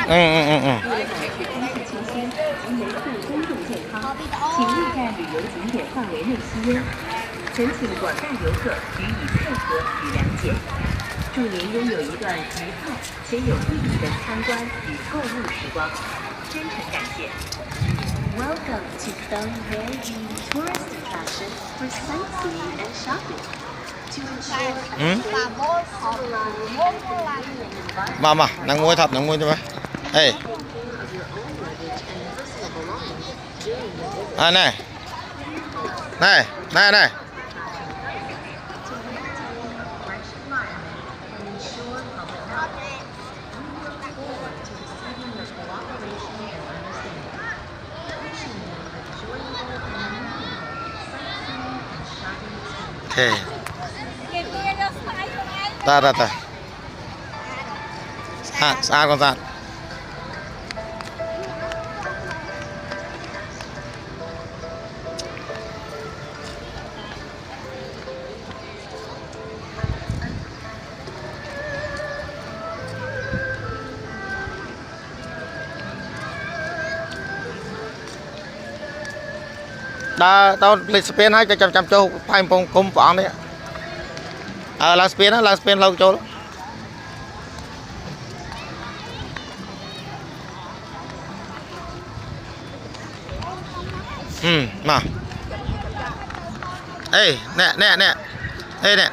请勿在旅游景点范围内吸烟。恳请广大游客予以配合与谅解。祝您拥有一段愉快且有意义的参观与购物时光，真诚感谢。Welcome to Donghae Tourist Attraction for sightseeing and shopping. To ensure mà nàng mua thật nàng mua cho mày. Ê. À này. Này, này này. Okay. Ta. Sao con sao? Tao lịch spin hay cho chăm châu phải phong cung phỏng đấy. Là spin lâu châu. Mà. Ê, nè. Ê nè.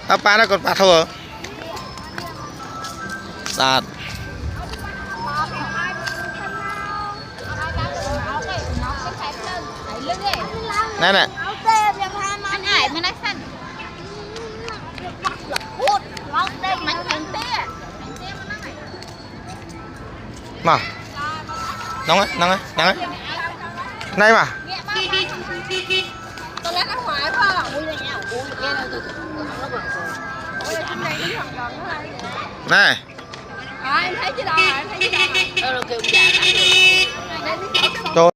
Apa nó còn bạc thôi. Sạt. Nè nè. Mà. Nóng ấy. Đây mà. Này. Em thấy chứ đâu, em thấy chứ đâu.